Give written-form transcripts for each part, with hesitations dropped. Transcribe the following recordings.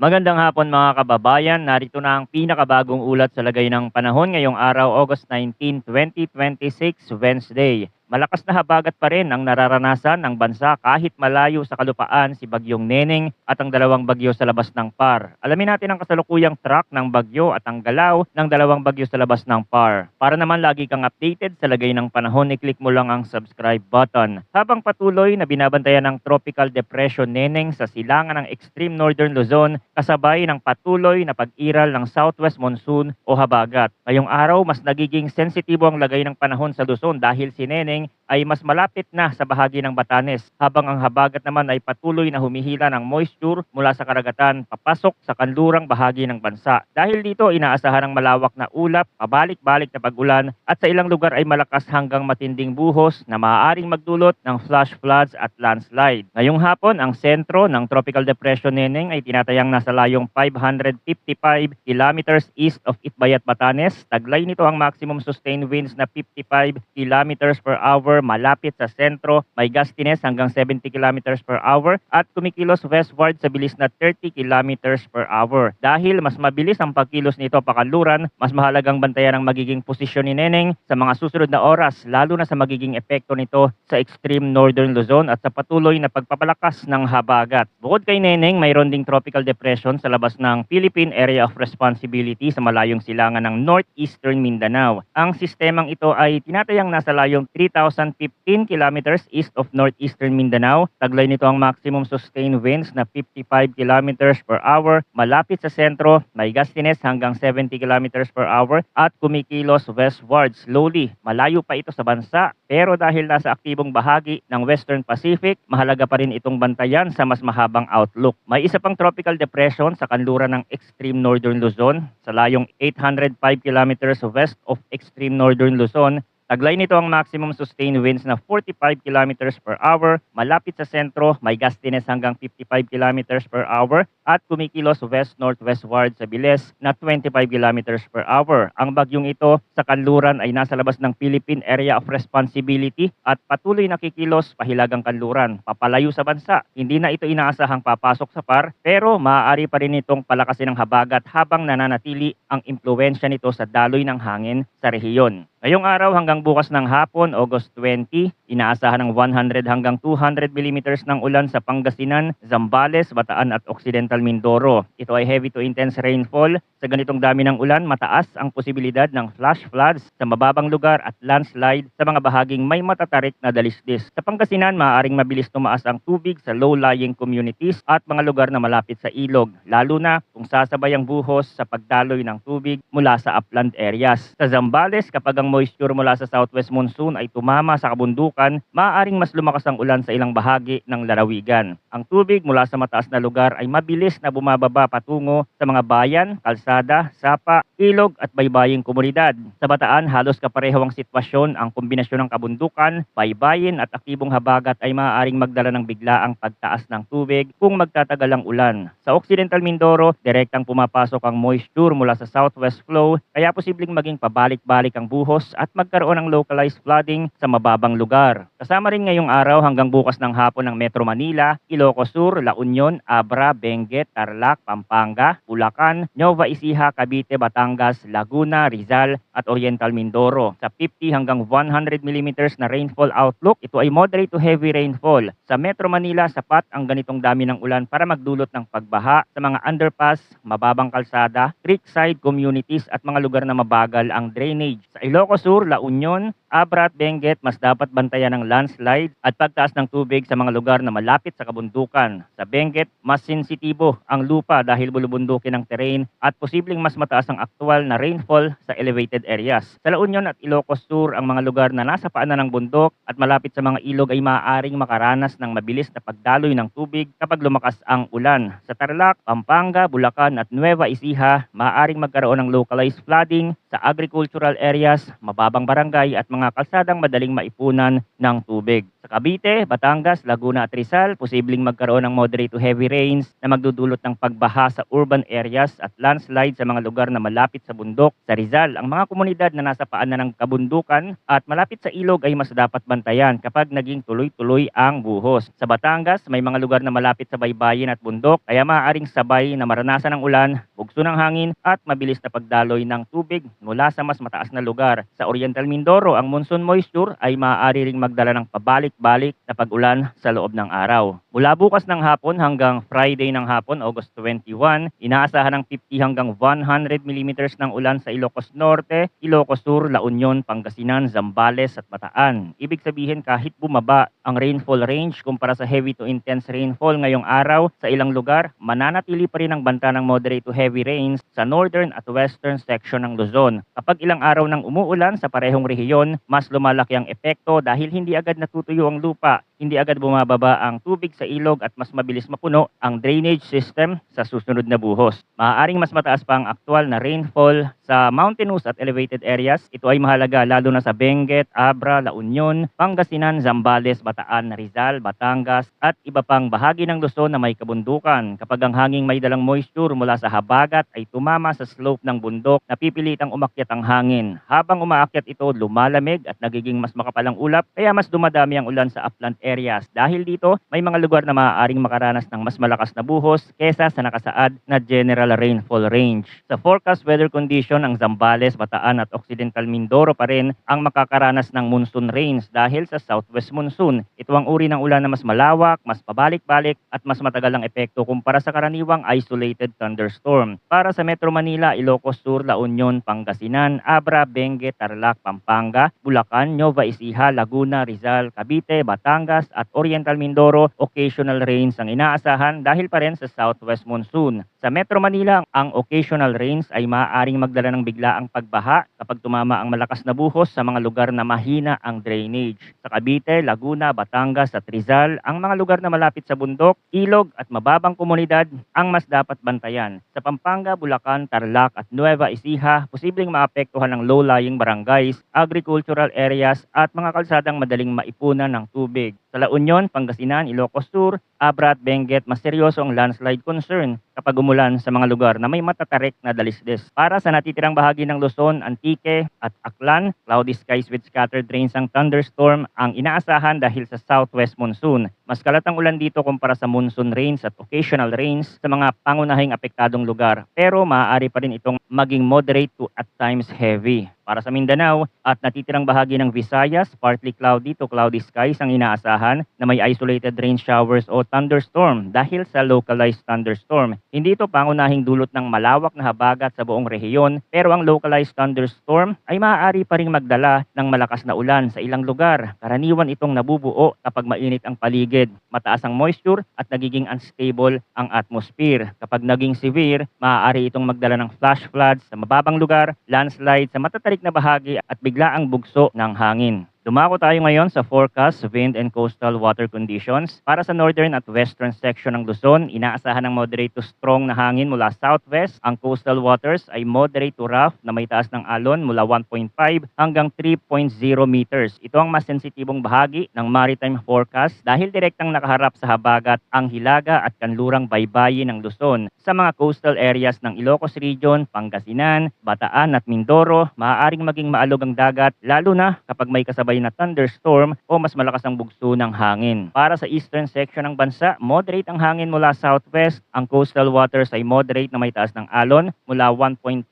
Magandang hapon mga kababayan. Narito na ang pinakabagong ulat sa lagay ng panahon ngayong araw, August 19, 2026, Wednesday. Malakas na habagat pa rin ang nararanasan ng bansa kahit malayo sa kalupaan si Bagyong Neneng at ang dalawang bagyo sa labas ng PAR. Alamin natin ang kasalukuyang track ng bagyo at ang galaw ng dalawang bagyo sa labas ng PAR. Para naman lagi kang updated sa lagay ng panahon, i-click mo lang ang subscribe button. Habang patuloy na binabantayan ng Tropical Depression Neneng sa silangan ng Extreme Northern Luzon, kasabay ng patuloy na pag-iral ng Southwest Monsoon o habagat. Ngayong araw, mas nagiging sensitibo ang lagay ng panahon sa Luzon dahil si Neneng ay mas malapit na sa bahagi ng Batanes, habang ang habagat naman ay patuloy na humihila ng moisture mula sa karagatan papasok sa kanlurang bahagi ng bansa. Dahil dito, inaasahan ang malawak na ulap, pabalik-balik na pag-ulan at sa ilang lugar ay malakas hanggang matinding buhos na maaaring magdulot ng flash floods at landslide. Ngayong hapon, ang sentro ng Tropical Depression Neneng ay tinatayang nasa layong 555 kilometers east of Itbayat, Batanes. Taglay nito ang maximum sustained winds na 55 kilometers per hour malapit sa sentro, may gustiness hanggang 70 kilometers per hour at kumikilos westward sa bilis na 30 kilometers per hour. Dahil mas mabilis ang pagkilos nito pakanluran, mas mahalagang bantayan ang magiging posisyon ni Neneng sa mga susunod na oras, lalo na sa magiging epekto nito sa extreme northern Luzon at sa patuloy na pagpapalakas ng habagat. Bukod kay Neneng, mayroon ding tropical depression sa labas ng Philippine Area of Responsibility sa malayong silangan ng northeastern Mindanao. Ang sistemang ito ay tinatayang nasa layong 3,015 kilometers east of northeastern Mindanao. Taglay nito ang maximum sustained winds na 55 kilometers per hour malapit sa sentro, may gustiness hanggang 70 kilometers per hour at kumikilos westward slowly. Malayo pa ito sa bansa, pero dahil nasa aktibong bahagi ng Western Pacific, mahalaga pa rin itong bantayan sa mas mahabang outlook. May isa pang tropical depression sa kanluran ng extreme northern Luzon sa layong 805 kilometers west of extreme northern Luzon. Taglay nito ang maximum sustained winds na 45 kilometers per hour malapit sa sentro, may gustiness hanggang 55 kilometers per hour at kumikilos west-northwestward sa bilis na 25 kilometers per hour. Ang bagyong ito sa kanluran ay nasa labas ng Philippine Area of Responsibility at patuloy na kikilos pahilagang kanluran, papalayo sa bansa. Hindi na ito inaasahang papasok sa PAR, pero maaari pa rin itong palakasin ng habagat habang nananatili ang impluensya nito sa daloy ng hangin sa rehiyon. Ngayong araw hanggang bukas ng hapon, August 20, inaasahan ng 100 hanggang 200 mm ng ulan sa Pangasinan, Zambales, Bataan at Occidental Mindoro. Ito ay heavy to intense rainfall. Sa ganitong dami ng ulan, mataas ang posibilidad ng flash floods sa mababang lugar at landslide sa mga bahaging may matatarik na dalisdis. Sa Pangasinan, maaaring mabilis tumaas ang tubig sa low-lying communities at mga lugar na malapit sa ilog, lalo na kung sasabay ang buhos sa pagdaloy ng tubig mula sa upland areas. Sa Zambales, kapag ang moisture mula sa southwest monsoon ay tumama sa kabundukan, maaaring mas lumakas ang ulan sa ilang bahagi ng lalawigan. Ang tubig mula sa mataas na lugar ay mabilis na bumababa patungo sa mga bayan, kalsada, sapa, ilog at baybaying komunidad. Sa Bataan, halos kapareho ang sitwasyon. Ang kombinasyon ng kabundukan, baybayin at aktibong habagat ay maaaring magdala ng biglaang pagtaas ng tubig kung magtatagal ang ulan. Sa Occidental Mindoro, direktang pumapasok ang moisture mula sa southwest flow, kaya posibleng maging pabalik-balik ang buhos at magkaroon ng localized flooding sa mababang lugar. Kasama rin ngayong araw hanggang bukas ng hapon ng Metro Manila, Ilocos Sur, La Union, Abra, Benguet, Tarlac, Pampanga, Bulacan, Nueva Ecija, Cavite, Batangas, Laguna, Rizal at Oriental Mindoro. Sa 50 hanggang 100 mm na rainfall outlook, ito ay moderate to heavy rainfall. Sa Metro Manila, sapat ang ganitong dami ng ulan para magdulot ng pagbaha sa mga underpass, mababang kalsada, creekside communities at mga lugar na mabagal ang drainage. Sa Ilocos Sur, La Union, Abra at Benguet, mas dapat bantayan ng landslide at pagtaas ng tubig sa mga lugar na malapit sa kabundukan. Sa Benguet, mas sensitibo ang lupa dahil bulubundukin ang terrain at posibleng mas mataas ang aktual na rainfall sa elevated areas. Sa La Union at Ilocos Sur, ang mga lugar na nasa paanan ng bundok at malapit sa mga ilog ay maaaring makaranas ng mabilis na pagdaloy ng tubig kapag lumakas ang ulan. Sa Tarlac, Pampanga, Bulacan at Nueva Ecija, maaaring magkaroon ng localized flooding sa agricultural areas, mababang barangay at mga kalsadang madaling maipunan ng tubig. Sa Cavite, Batangas, Laguna at Rizal, posibleng magkaroon ng moderate to heavy rains na magdudulot ng pagbaha sa urban areas at landslide sa mga lugar na malapit sa bundok. Sa Rizal, ang mga komunidad na nasa paanan ng kabundukan at malapit sa ilog ay mas dapat bantayan kapag naging tuloy-tuloy ang buhos. Sa Batangas, may mga lugar na malapit sa baybayin at bundok kaya maaaring sabay na maranasan ng ulan, bugso ng hangin at mabilis na pagdaloy ng tubig mula sa mas mataas na lugar. Sa Oriental Mindoro, ang monsoon moisture ay maaari ring magdala ng pabalik-balik na pag-ulan sa loob ng araw. Mula bukas ng hapon hanggang Friday ng hapon, August 21, inaasahan ng 50 hanggang 100 millimeters ng ulan sa Ilocos Norte, Ilocos Sur, La Union, Pangasinan, Zambales at Bataan. Ibig sabihin kahit bumaba ang rainfall range kumpara sa heavy to intense rainfall ngayong araw sa ilang lugar, mananatili pa rin ang banta ng moderate to heavy rains sa northern at western section ng Luzon. Kapag ilang araw nang umuulan sa parehong rehiyon, mas lumalaki ang epekto dahil hindi agad natutuyo ang lupa, hindi agad bumababa ang tubig sa ilog at mas mabilis mapuno ang drainage system sa susunod na buhos. Maaaring mas mataas pa ang aktual na rainfall sa mountainous at elevated areas. Ito ay mahalaga lalo na sa Benguet, Abra, La Union, Pangasinan, Zambales, Bataan, Rizal, Batangas at iba pang bahagi ng Luzon na may kabundukan. Kapag ang hanging may dalang moisture mula sa habagat ay tumama sa slope ng bundok, napipilitang umakyat ang hangin. Habang umaakyat ito, lumalamig at nagiging mas makapal ang ulap kaya mas dumadami ang ulan sa upland areas. Dahil dito, may mga lugar na maaaring makaranas ng mas malakas na buhos kesa sa nakasaad na general rainfall range. Sa forecast weather condition, ang Zambales, Bataan at Occidental Mindoro pa rin ang makakaranas ng monsoon rains dahil sa southwest monsoon. Ito ang uri ng ulan na mas malawak, mas pabalik-balik at mas matagal ang epekto kumpara sa karaniwang isolated thunderstorm. Para sa Metro Manila, Ilocos Sur, La Union, Pangasinan, Abra, Benguet, Tarlac, Pampanga, Bulacan, Nueva Ecija, Laguna, Rizal, Cavite, Batangas at Oriental Mindoro, occasional rains ang inaasahan dahil pa rin sa southwest monsoon. Sa Metro Manila, ang occasional rains ay maaaring magdala ng biglaang pagbaha kapag tumama ang malakas na buhos sa mga lugar na mahina ang drainage. Sa Cavite, Laguna, Batangas at Rizal, ang mga lugar na malapit sa bundok, ilog at mababang komunidad ang mas dapat bantayan. Sa Pampanga, Bulacan, Tarlac at Nueva Ecija, posibleng maapektuhan ng low-lying barangays, agricultural areas at mga kalsadang madaling maipunan ng tubig. Sa La Union, Pangasinan, Ilocos Sur, Abra at Benguet, mas seryoso ang landslide concern kapag umulan sa mga lugar na may matatarik na dalisdis. Para sa natitirang bahagi ng Luzon, Antique at Aklan, cloudy skies with scattered rains ang thunderstorm ang inaasahan dahil sa southwest monsoon. Mas kalatang ulan dito kumpara sa monsoon rains at occasional rains sa mga pangunahing apektadong lugar. Pero maaari pa rin itong maging moderate to at times heavy. Para sa Mindanao at natitirang bahagi ng Visayas, partly cloudy to cloudy skies ang inaasahan na may isolated rain showers o thunderstorm dahil sa localized thunderstorm. Hindi ito pangunahing dulot ng malawak na habagat sa buong rehiyon, pero ang localized thunderstorm ay maaari pa ring magdala ng malakas na ulan sa ilang lugar. Karaniwan itong nabubuo kapag mainit ang paligid, mataas ang moisture at nagiging unstable ang atmosphere. Kapag naging severe, maaari itong magdala ng flash floods sa mababang lugar, landslide sa matatarik na bahagi at biglaang bugso ng hangin. Dumako tayo ngayon sa forecast, wind and coastal water conditions. Para sa northern at western section ng Luzon, inaasahan ng moderate to strong na hangin mula southwest. Ang coastal waters ay moderate to rough na may taas ng alon mula 1.5 hanggang 3.0 meters. Ito ang mas sensitibong bahagi ng maritime forecast dahil direktang nakaharap sa habagat ang hilaga at kanlurang baybayin ng Luzon. Sa mga coastal areas ng Ilocos Region, Pangasinan, Bataan at Mindoro, maaaring maging maalog ang dagat lalo na kapag may kasabay na thunderstorm o mas malakas ang bugso ng hangin. Para sa eastern section ng bansa, moderate ang hangin mula southwest. Ang coastal waters ay moderate na may taas ng alon mula 1.5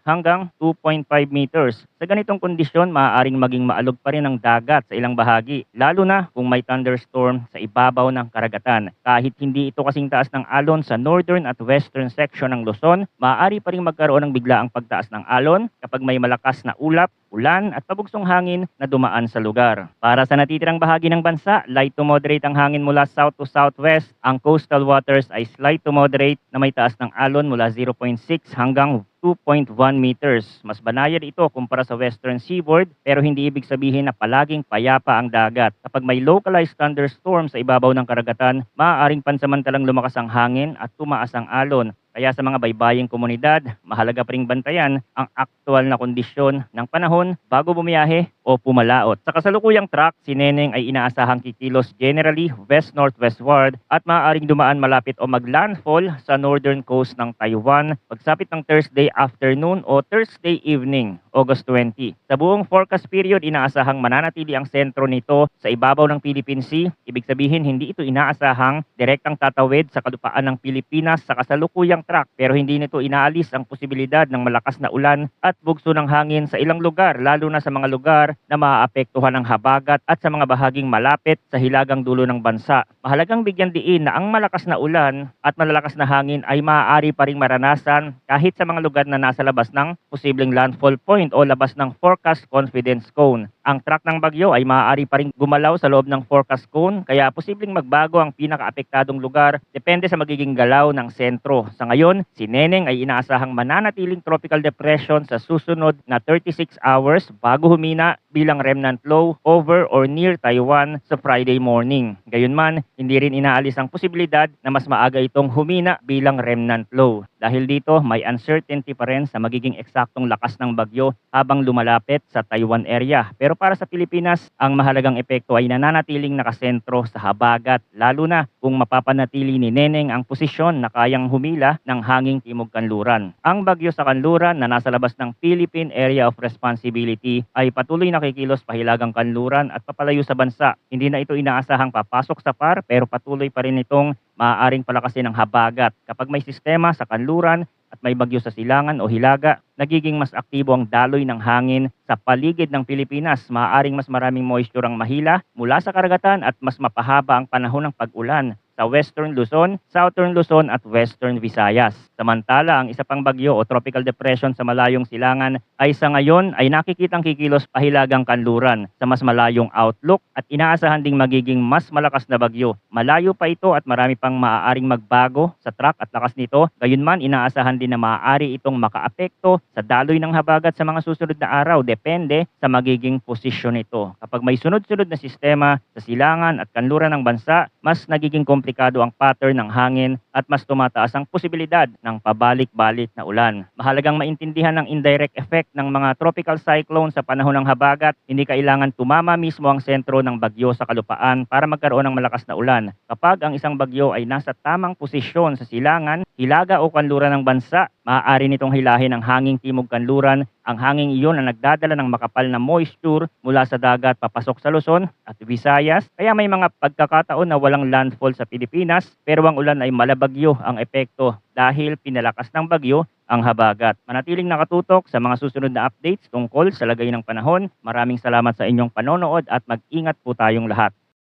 hanggang 2.5 meters. Sa ganitong kondisyon, maaaring maging maalog pa rin ang dagat sa ilang bahagi, lalo na kung may thunderstorm sa ibabaw ng karagatan. Kahit hindi ito kasing taas ng alon sa northern at western section ng Luzon, maaari pa rin magkaroon ng biglaang pagtaas ng alon kapag may malakas na ulap, ulan at pabugsong hangin na dumaan sa lugar. Para sa natitirang bahagi ng bansa, light to moderate ang hangin mula south to southwest. Ang coastal waters ay slight to moderate na may taas ng alon mula 0.6 hanggang 2.1 meters. Mas banayad ito kumpara sa western seaboard pero hindi ibig sabihin na palaging payapa ang dagat. Kapag may localized thunderstorm sa ibabaw ng karagatan, maaaring pansamantalang lumakas ang hangin at tumaas ang alon. Kaya sa mga baybaying komunidad, mahalaga pa ring bantayan ang aktual na kondisyon ng panahon bago bumiyahe o o pumalaot. Sa kasalukuyang track, si Neneng ay inaasahang kikilos generally west-northwestward at maaaring dumaan malapit o maglandfall sa northern coast ng Taiwan pagsapit ng Thursday afternoon o Thursday evening, August 20. Sa buong forecast period, inaasahang mananatili ang sentro nito sa ibabaw ng Philippine Sea. Ibig sabihin, hindi ito inaasahang direktang tatawid sa kalupaan ng Pilipinas sa kasalukuyang track, pero hindi nito inaalis ang posibilidad ng malakas na ulan at bugso ng hangin sa ilang lugar, lalo na sa mga lugar na maaapektuhan ng habagat at sa mga bahaging malapit sa hilagang dulo ng bansa. Mahalagang bigyan diin na ang malakas na ulan at malalakas na hangin ay maaari pa ring maranasan kahit sa mga lugar na nasa labas ng posibleng landfall point o labas ng forecast confidence cone. Ang track ng bagyo ay maaari pa ring gumalaw sa loob ng forecast cone, kaya posibleng magbago ang pinakaapektadong lugar depende sa magiging galaw ng sentro. Sa ngayon, si Neneng ay inaasahang mananatiling tropical depression sa susunod na 36 hours bago humina bilang remnant low over or near Taiwan sa Friday morning. Gayunman, hindi rin inaalis ang posibilidad na mas maaga itong humina bilang remnant low. Dahil dito, may uncertainty pa rin sa magiging eksaktong lakas ng bagyo habang lumalapit sa Taiwan area. Pero para sa Pilipinas, ang mahalagang epekto ay nananatiling nakasentro sa habagat, lalo na kung mapapanatili ni Neneng ang posisyon na kayang humila ng hanging timog kanluran. Ang bagyo sa kanluran na nasa labas ng Philippine Area of Responsibility ay patuloy na kikilos pahilagang kanluran at papalayo sa bansa. Hindi na ito inaasahang papasok sa PAR, pero patuloy pa rin itong maaaring palakasin ng habagat. Kapag may sistema sa kanluran at may bagyo sa silangan o hilaga, nagiging mas aktibo ang daloy ng hangin sa paligid ng Pilipinas. Maaaring mas maraming moisture ang mahila mula sa karagatan at mas mapahaba ang panahon ng pag-ulan sa Western Luzon, Southern Luzon at Western Visayas. Samantala, ang isa pang bagyo o tropical depression sa malayong silangan ay sa ngayon ay nakikitang kikilos pahilagang kanluran sa mas malayong outlook at inaasahan ding magiging mas malakas na bagyo. Malayo pa ito at marami pang maaaring magbago sa track at lakas nito. Gayunman, inaasahan din na maaari itong makaapekto sa daloy ng habagat sa mga susunod na araw, depende sa magiging posisyon nito. Kapag may sunod-sunod na sistema sa silangan at kanluran ng bansa, mas nagiging komplikado ang pattern ng hangin at mas tumataas ang posibilidad ng pabalik-balik na ulan. Mahalagang maintindihan ang indirect effect ng mga tropical cyclone sa panahon ng habagat. Hindi kailangan tumama mismo ang sentro ng bagyo sa kalupaan para magkaroon ng malakas na ulan. Kapag ang isang bagyo ay nasa tamang posisyon sa silangan, hilaga o kanluran ng bansa, maaari nitong hilahin ang hanging timog kanluran. Ang hanging iyon na nagdadala ng makapal na moisture mula sa dagat papasok sa Luzon at Visayas. Kaya may mga pagkakataon na walang landfall sa Pilipinas, pero ang ulan ay malabagyo ang epekto dahil pinalakas ng bagyo ang habagat. Manatiling nakatutok sa mga susunod na updates tungkol sa lagay ng panahon. Maraming salamat sa inyong panonood at mag-ingat po tayong lahat.